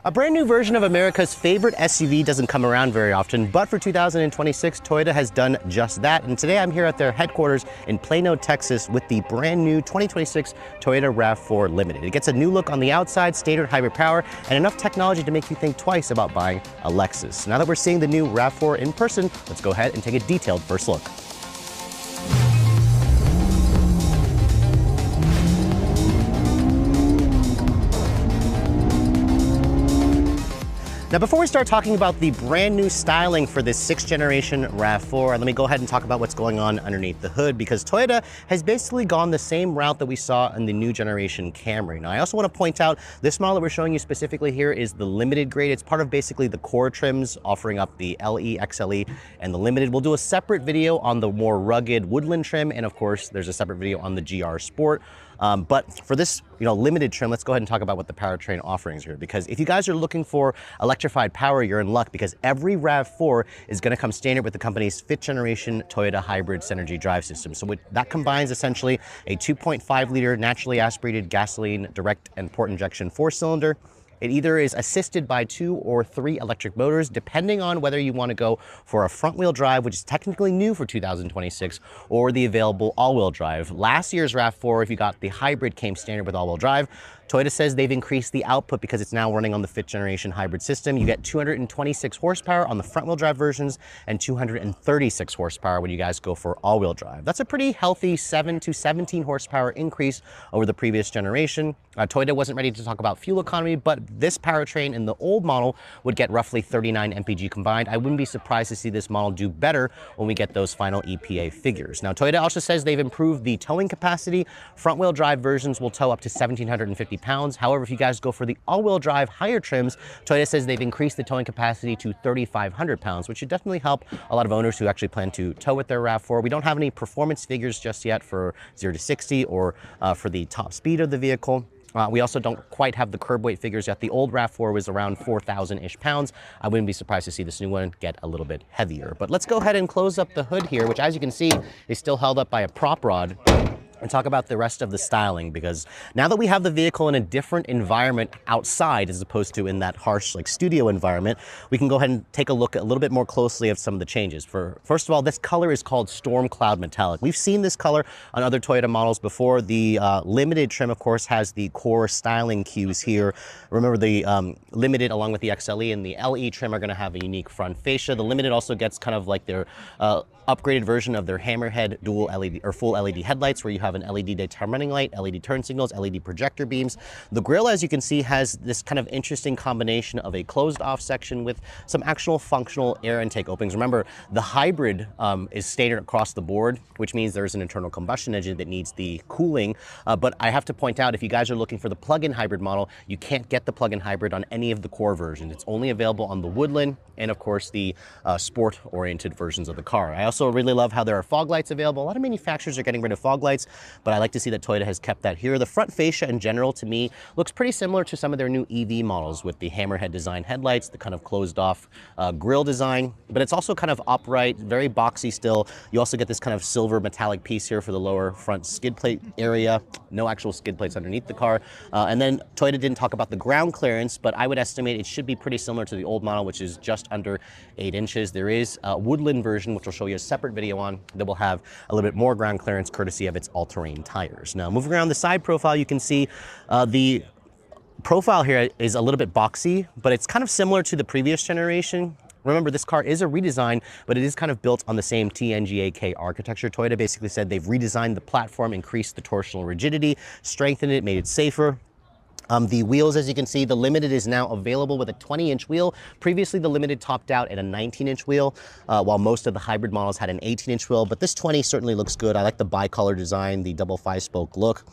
A brand new version of America's favorite SUV doesn't come around very often, but for 2026, Toyota has done just that. And today I'm here at their headquarters in Plano, Texas with the brand new 2026 Toyota RAV4 Limited. It gets a new look on the outside, standard hybrid power, and enough technology to make you think twice about buying a Lexus. Now that we're seeing the new RAV4 in person, let's go ahead and take a detailed first look. Now, before we start talking about the brand new styling for this 6th generation RAV4, let me go ahead and talk about what's going on underneath the hood, because Toyota has basically gone the same route that we saw in the new generation Camry. Now, I also want to point out this model that we're showing you specifically here is the limited grade. It's part of basically the core trims, offering up the LE, XLE, and the limited. We'll do a separate video on the more rugged woodland trim, and of course, there's a separate video on the GR Sport. But for this, limited trim, let's go ahead and talk about what the powertrain offerings are here. Because if you guys are looking for electrified power, you're in luck, because every RAV4 is going to come standard with the company's 5th generation Toyota hybrid Synergy drive system. So that combines essentially a 2.5 liter naturally aspirated gasoline direct and port injection 4-cylinder. It either is assisted by 2 or 3 electric motors, depending on whether you want to go for a front-wheel drive, which is technically new for 2026, or the available all-wheel drive. Last year's RAV4, if you got the hybrid, came standard with all-wheel drive. Toyota says they've increased the output because it's now running on the 5th generation hybrid system. You get 226 horsepower on the front-wheel drive versions and 236 horsepower when you guys go for all-wheel drive. That's a pretty healthy 7 to 17 horsepower increase over the previous generation. Toyota wasn't ready to talk about fuel economy, but this powertrain in the old model would get roughly 39 mpg combined. I wouldn't be surprised to see this model do better when we get those final EPA figures. Now, Toyota also says they've improved the towing capacity. Front-wheel drive versions will tow up to 1,750 pounds. However, if you guys go for the all-wheel drive higher trims, Toyota says they've increased the towing capacity to 3,500 pounds, which should definitely help a lot of owners who actually plan to tow with their RAV4. We don't have any performance figures just yet for 0 to 60 or for the top speed of the vehicle. We also don't quite have the curb weight figures yet. The old RAV4 was around 4,000-ish pounds. I wouldn't be surprised to see this new one get a little bit heavier. But let's go ahead and close up the hood here, which, as you can see, is still held up by a prop rod, and talk about the rest of the styling, because now that we have the vehicle in a different environment outside as opposed to in that harsh studio environment, we can go ahead and take a look a little bit more closely at some of the changes. First of all, this color is called Storm Cloud Metallic. We've seen this color on other Toyota models before. The limited trim, of course, has the core styling cues here. Remember, the limited along with the XLE and the LE trim are going to have a unique front fascia. The limited also gets kind of like their upgraded version of their Hammerhead dual LED or full LED headlights, where you have an LED daytime running light, LED turn signals, LED projector beams. The grille, as you can see, has this kind of interesting combination of a closed off section with some actual functional air intake openings. Remember, the hybrid is standard across the board, which means there's an internal combustion engine that needs the cooling. But I have to point out, if you guys are looking for the plug-in hybrid model, you can't get the plug-in hybrid on any of the core versions. It's only available on the Woodland and, of course, the sport-oriented versions of the car. I also really love how there are fog lights available. A lot of manufacturers are getting rid of fog lights, but I like to see that Toyota has kept that here. The front fascia in general, to me, looks pretty similar to some of their new EV models with the Hammerhead design headlights, the kind of closed off grille design, but it's also kind of upright, very boxy still. You also get this kind of silver metallic piece here for the lower front skid plate area. No actual skid plates underneath the car. And then Toyota didn't talk about the ground clearance, but I would estimate it should be pretty similar to the old model, which is just under 8 inches. There is a Woodland version, which I'll show you a separate video on, that will have a little bit more ground clearance courtesy of its all-terrain tires. Now, moving around the side profile, you can see the profile here is a little bit boxy, but it's kind of similar to the previous generation. Remember, this car is a redesign, but it is kind of built on the same TNGA-K architecture. Toyota basically said they've redesigned the platform, increased the torsional rigidity, strengthened it, made it safer. The wheels, as you can see, the Limited is now available with a 20-inch wheel. Previously, the Limited topped out at a 19-inch wheel, while most of the hybrid models had an 18-inch wheel, but this 20 certainly looks good. I like the bicolor design, the double 5-spoke look.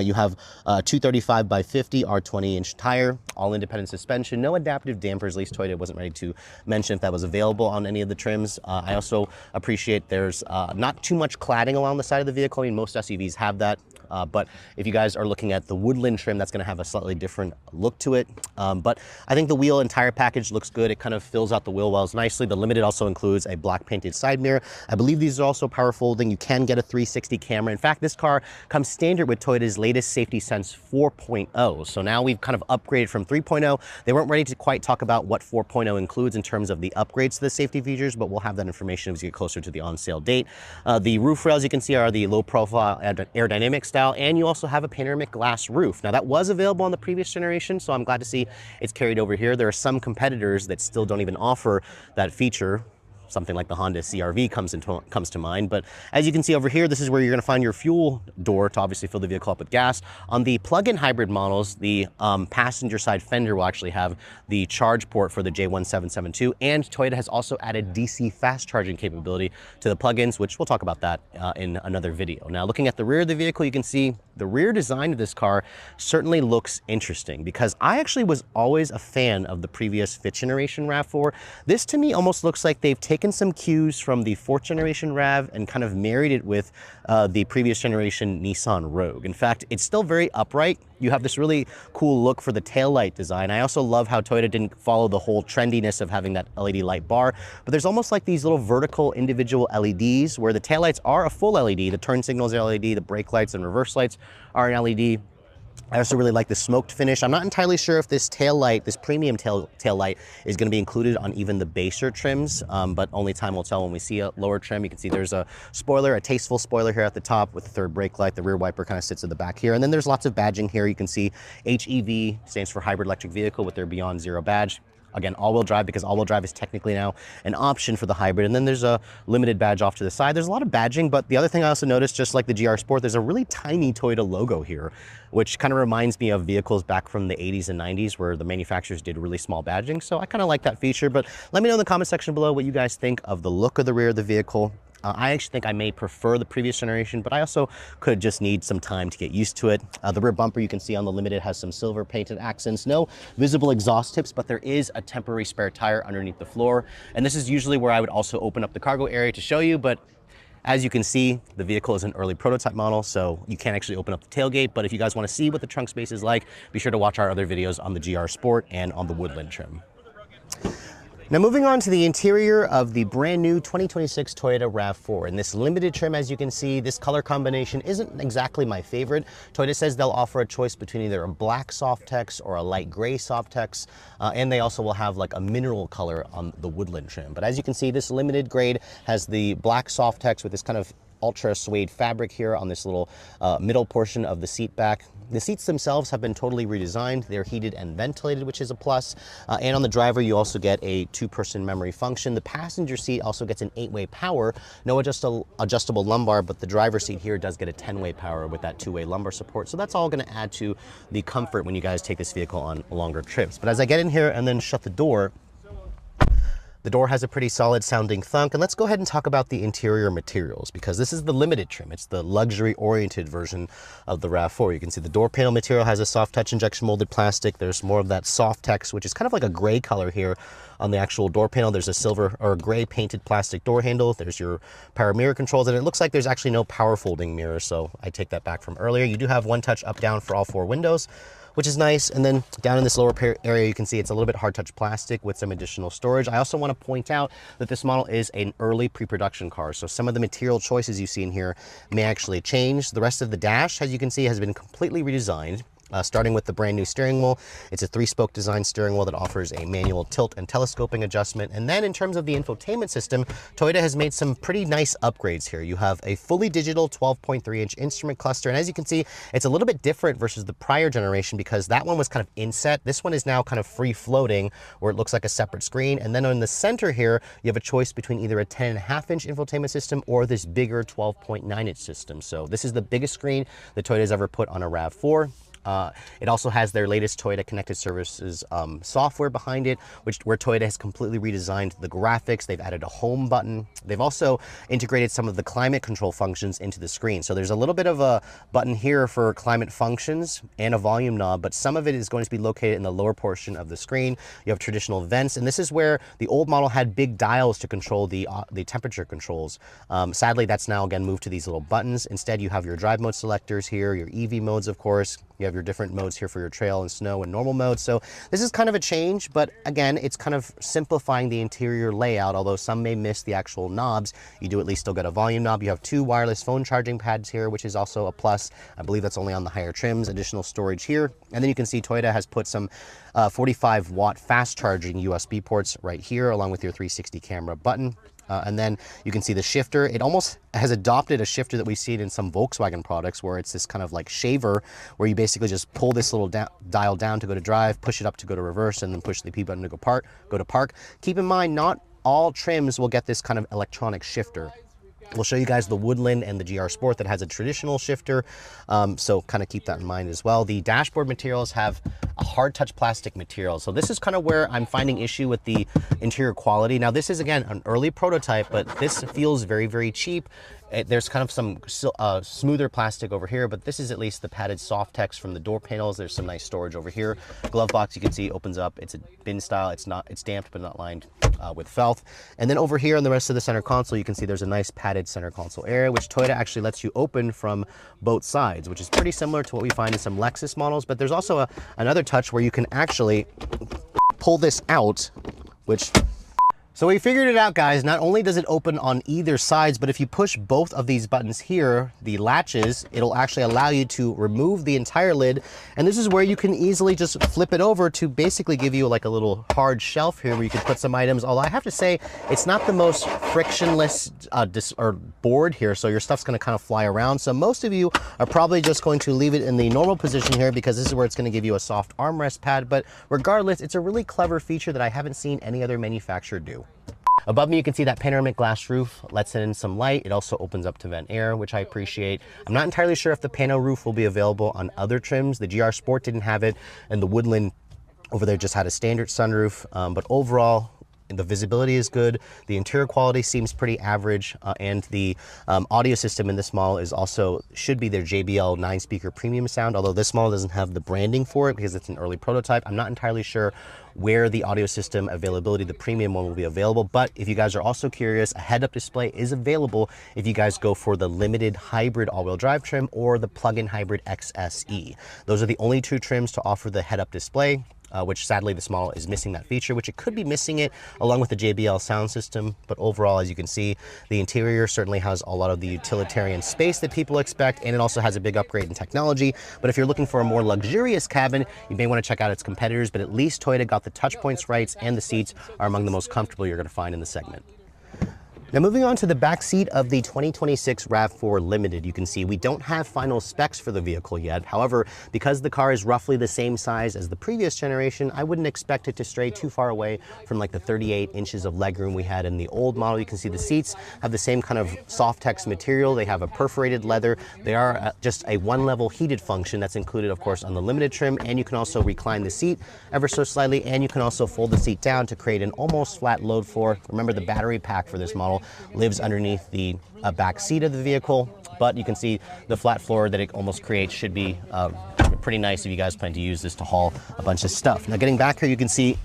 You have 235 by 50 R20-inch tire, all independent suspension, no adaptive dampers. At least Toyota wasn't ready to mention if that was available on any of the trims. I also appreciate there's not too much cladding along the side of the vehicle. I mean, most SUVs have that. But if you guys are looking at the Woodland trim, that's gonna have a slightly different look to it. But I think the wheel and tire package looks good. It kind of fills out the wheel wells nicely. The Limited also includes a black painted side mirror. I believe these are also power folding. You can get a 360 camera. In fact, this car comes standard with Toyota's latest Safety Sense 4.0. So now we've kind of upgraded from 3.0. They weren't ready to quite talk about what 4.0 includes in terms of the upgrades to the safety features, but we'll have that information as we get closer to the on sale date. The roof rails, you can see, are the low profile aerodynamic style, and you also have a panoramic glass roof. Now that was available on the previous generation, so I'm glad to see it's carried over here. There are some competitors that still don't even offer that feature. Something like the Honda CR-V comes to mind. But as you can see over here, this is where you're going to find your fuel door to obviously fill the vehicle up with gas. On the plug-in hybrid models, the passenger side fender will actually have the charge port for the J1772, and Toyota has also added DC fast charging capability to the plug-ins, which we'll talk about that in another video. Now, looking at the rear of the vehicle, you can see the rear design of this car certainly looks interesting, because I actually was always a fan of the previous 5th generation RAV4. This to me almost looks like they've taken some cues from the 4th generation RAV and kind of married it with the previous generation Nissan Rogue. In fact, it's still very upright. You have this really cool look for the taillight design. I also love how Toyota didn't follow the whole trendiness of having that LED light bar, but there's almost like these little vertical individual LEDs where the taillights are a full LED, the turn signals are LED, the brake lights and reverse lights are an LED. I also really like the smoked finish. I'm not entirely sure if this tail light, this premium tail light, is going to be included on even the baser trims, but only time will tell when we see a lower trim. You can see there's a spoiler, a tasteful spoiler here at the top with the third brake light. The rear wiper kind of sits at the back here. And then there's lots of badging here. You can see HEV stands for hybrid electric vehicle with their Beyond Zero badge. Again, all-wheel drive, because all-wheel drive is technically now an option for the hybrid. And then there's a Limited badge off to the side. There's a lot of badging, but the other thing I also noticed, just like the GR Sport, there's a really tiny Toyota logo here, which kind of reminds me of vehicles back from the 80s and 90s where the manufacturers did really small badging. So I kind of like that feature, but let me know in the comment section below what you guys think of the look of the rear of the vehicle. I actually think I may prefer the previous generation, but I also could just need some time to get used to it. The rear bumper, you can see on the Limited, has some silver painted accents. No visible exhaust tips, but there is a temporary spare tire underneath the floor. And this is usually where I would also open up the cargo area to show you, but as you can see, the vehicle is an early prototype model, so you can't actually open up the tailgate. But if you guys want to see what the trunk space is like, be sure to watch our other videos on the GR Sport and on the Woodland trim. Now moving on to the interior of the brand new 2026 Toyota RAV4. In this Limited trim, as you can see, this color combination isn't exactly my favorite. Toyota says they'll offer a choice between either a black Softex or a light gray Softex, and they also will have like a mineral color on the Woodland trim. But as you can see, this Limited grade has the black Softex with this kind of ultra suede fabric here on this little middle portion of the seat back. The seats themselves have been totally redesigned. They're heated and ventilated, which is a plus. And on the driver, you also get a 2-person memory function. The passenger seat also gets an 8-way power. No adjustable lumbar, but the driver's seat here does get a 10-way power with that 2-way lumbar support. So that's all going to add to the comfort when you guys take this vehicle on longer trips. But as I get in here and then shut the door has a pretty solid sounding thunk. And let's go ahead and talk about the interior materials, because this is the Limited trim. It's the luxury oriented version of the RAV4. You can see the door panel material has a soft touch injection molded plastic. There's more of that Softex, which is kind of like a gray color here on the actual door panel. There's a silver or gray painted plastic door handle. There's your power mirror controls, and it looks like there's actually no power folding mirror. So I take that back from earlier. You do have one touch up down for all 4 windows, which is nice. And then down in this lower area, you can see it's a little bit hard touch plastic with some additional storage. I also want to point out that this model is an early pre-production car, so some of the material choices you see in here may actually change. The rest of the dash, as you can see, has been completely redesigned. Starting with the brand new steering wheel. It's a 3-spoke design steering wheel that offers a manual tilt and telescoping adjustment. And then in terms of the infotainment system, Toyota has made some pretty nice upgrades here. You have a fully digital 12.3-inch instrument cluster. And as you can see, it's a little bit different versus the prior generation, because that one was kind of inset. This one is now kind of free floating, where it looks like a separate screen. And then in the center here, you have a choice between either a 10.5-inch infotainment system or this bigger 12.9-inch system. So this is the biggest screen that Toyota's ever put on a RAV4. It also has their latest Toyota Connected Services software behind it, where Toyota has completely redesigned the graphics. They've added a home button. They've also integrated some of the climate control functions into the screen. So there's a little bit of a button here for climate functions and a volume knob, but some of it is going to be located in the lower portion of the screen. You have traditional vents, and this is where the old model had big dials to control the temperature controls. Sadly, that's now again moved to these little buttons. Instead, you have your drive mode selectors here, your EV modes, of course. You have your different modes here for your trail and snow and normal mode. So this is kind of a change, but again, it's kind of simplifying the interior layout. Although some may miss the actual knobs, you do at least still get a volume knob. You have 2 wireless phone charging pads here, which is also a plus. I believe that's only on the higher trims. Additional storage here. And then you can see Toyota has put some 45-watt fast charging USB ports right here, along with your 360 camera button. And then you can see the shifter. It almost has adopted a shifter that we've seen in some Volkswagen products, where it's this kind of like shaver, where you basically just pull this little dial down to go to drive, push it up to go to reverse, and then push the P button to go to park. Keep in mind, not all trims will get this kind of electronic shifter. We'll show you guys the Woodland and the GR Sport that has a traditional shifter, so kind of keep that in mind as well. The dashboard materials have a hard touch plastic material, so this is kind of where I'm finding issue with the interior quality. Now this is again an early prototype, but this feels very, very cheap. There's kind of some smoother plastic over here, but this is at least the padded soft text from the door panels. There's some nice storage over here. Glove box, you can see, opens up. It's a bin style. It's damped but not lined with felt. And then over here on the rest of the center console, you can see there's a nice padded center console area, which Toyota actually lets you open from both sides, which is pretty similar to what we find in some Lexus models. But there's also another touch where you can actually pull this out, which... So we figured it out, guys. Not only does it open on either sides, but if you push both of these buttons here, the latches, it'll actually allow you to remove the entire lid. And this is where you can easily just flip it over to basically give you like a little hard shelf here where you can put some items. Although I have to say, it's not the most frictionless board here, so your stuff's gonna kind of fly around. So most of you are probably just going to leave it in the normal position here, because this is where it's gonna give you a soft armrest pad. But regardless, it's a really clever feature that I haven't seen any other manufacturer do. Above me, you can see that panoramic glass roof lets in some light. It also opens up to vent air, which I appreciate. I'm not entirely sure if the pano roof will be available on other trims. The GR Sport didn't have it, and the Woodland over there just had a standard sunroof. But overall, the visibility is good. The interior quality seems pretty average, and the audio system in this model is also should be their JBL 9-speaker premium sound, although this model doesn't have the branding for it because it's an early prototype. I'm not entirely sure where the audio system availability, the premium one, will be available. But if you guys are also curious, a head-up display is available if you guys go for the limited hybrid all-wheel drive trim or the plug-in hybrid XSE. Those are the only 2 trims to offer the head-up display. Which sadly this model is missing that feature, which it could be missing it along with the JBL sound system. But overall, as you can see, the interior certainly has a lot of the utilitarian space that people expect, and it also has a big upgrade in technology. But if you're looking for a more luxurious cabin, you may want to check out its competitors, but at least Toyota got the touch points right, and the seats are among the most comfortable you're going to find in the segment. Now moving on to the back seat of the 2026 RAV4 Limited, you can see we don't have final specs for the vehicle yet. However, because the car is roughly the same size as the previous generation, I wouldn't expect it to stray too far away from like the 38 inches of legroom we had in the old model. You can see the seats have the same kind of soft text material. They have a perforated leather. They are just a 1-level heated function that's included, of course, on the Limited trim, and you can also recline the seat ever so slightly, and you can also fold the seat down to create an almost flat load floor. Remember, the battery pack for this model lives underneath the back seat of the vehicle, but you can see the flat floor that it almost creates should be pretty nice if you guys plan to use this to haul a bunch of stuff. Now getting back here, you can see,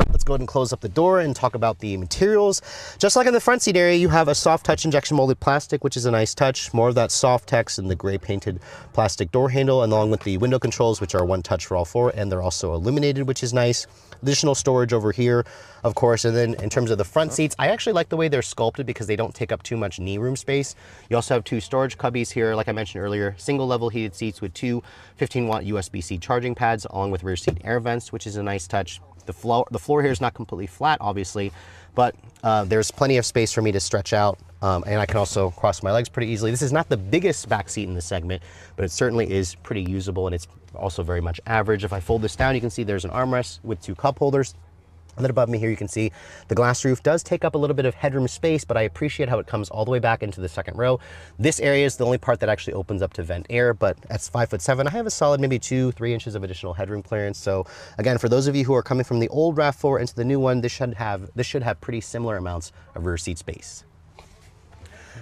let's go ahead and close up the door and talk about the materials. Just like in the front seat area, you have a soft touch injection molded plastic, which is a nice touch. More of that soft text in the gray painted plastic door handle, along with the window controls, which are 1 touch for all 4, and they're also illuminated, which is nice. Additional storage over here, of course. And then in terms of the front seats, I actually like the way they're sculpted because they don't take up too much knee room space. You also have 2 storage cubbies here, like I mentioned earlier, single level heated seats with 2 15-watt USB-C charging pads, along with rear seat air vents, which is a nice touch. The floor here is not completely flat, obviously, but there's plenty of space for me to stretch out, and I can also cross my legs pretty easily. This is not the biggest back seat in the segment, but it certainly is pretty usable, and it's also very much average. If I fold this down, you can see there's an armrest with 2 cup holders. And then above me here, you can see the glass roof does take up a little bit of headroom space, but I appreciate how it comes all the way back into the second row. This area is the only part that actually opens up to vent air, but at 5'7", I have a solid maybe 2-3 inches of additional headroom clearance. So again, for those of you who are coming from the old RAV4 into the new one, this should have pretty similar amounts of rear seat space.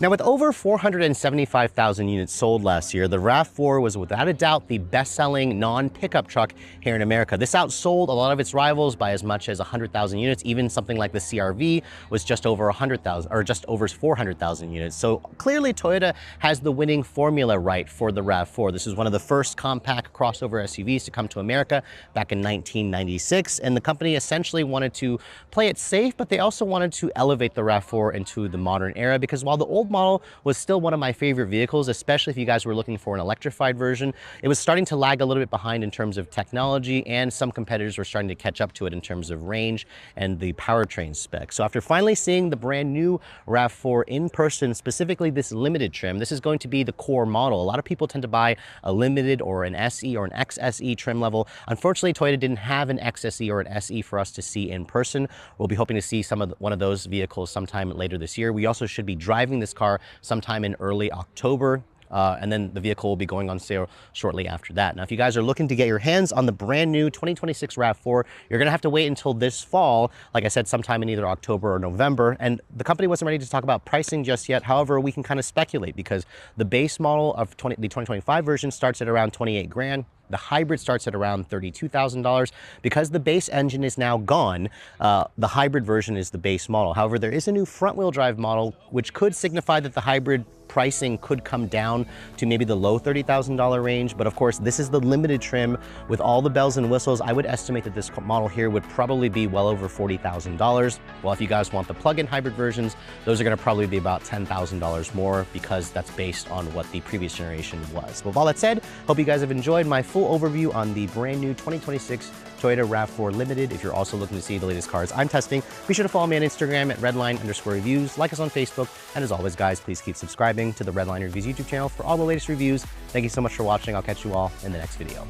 Now, with over 475,000 units sold last year, the RAV4 was without a doubt the best-selling non-pickup truck here in America. This outsold a lot of its rivals by as much as 100,000 units. Even something like the CR-V was just over 100,000, or just over 400,000 units. So clearly Toyota has the winning formula right for the RAV4. This is one of the first compact crossover SUVs to come to America back in 1996, and the company essentially wanted to play it safe, but they also wanted to elevate the RAV4 into the modern era, because while the old model was still one of my favorite vehicles, especially if you guys were looking for an electrified version, it was starting to lag a little bit behind in terms of technology, and some competitors were starting to catch up to it in terms of range and the powertrain specs. So after finally seeing the brand new RAV4 in person, specifically this limited trim, this is going to be the core model. A lot of people tend to buy a limited or an SE or an XSE trim level. Unfortunately, Toyota didn't have an XSE or an SE for us to see in person. We'll be hoping to see one of those vehicles sometime later this year. We also should be driving this car sometime in early October. And then the vehicle will be going on sale shortly after that. Now, if you guys are looking to get your hands on the brand new 2026 RAV4, you're going to have to wait until this fall, like I said, sometime in either October or November. And the company wasn't ready to talk about pricing just yet. However, we can kind of speculate, because the base model of the 2025 version starts at around 28 grand. The hybrid starts at around $32,000. Because the base engine is now gone, the hybrid version is the base model. However, there is a new front-wheel drive model, which could signify that the hybrid pricing could come down to maybe the low $30,000 range. But of course, this is the limited trim with all the bells and whistles. I would estimate that this model here would probably be well over $40,000. Well, if you guys want the plug-in hybrid versions, those are going to probably be about $10,000 more, because that's based on what the previous generation was. But with all that said, hope you guys have enjoyed my full overview on the brand new 2026 Toyota RAV4 Limited. If you're also looking to see the latest cars I'm testing, be sure to follow me on Instagram at redline_reviews, like us on Facebook, and as always, guys, please keep subscribing to the Redline Reviews YouTube channel for all the latest reviews. Thank you so much for watching. I'll catch you all in the next video.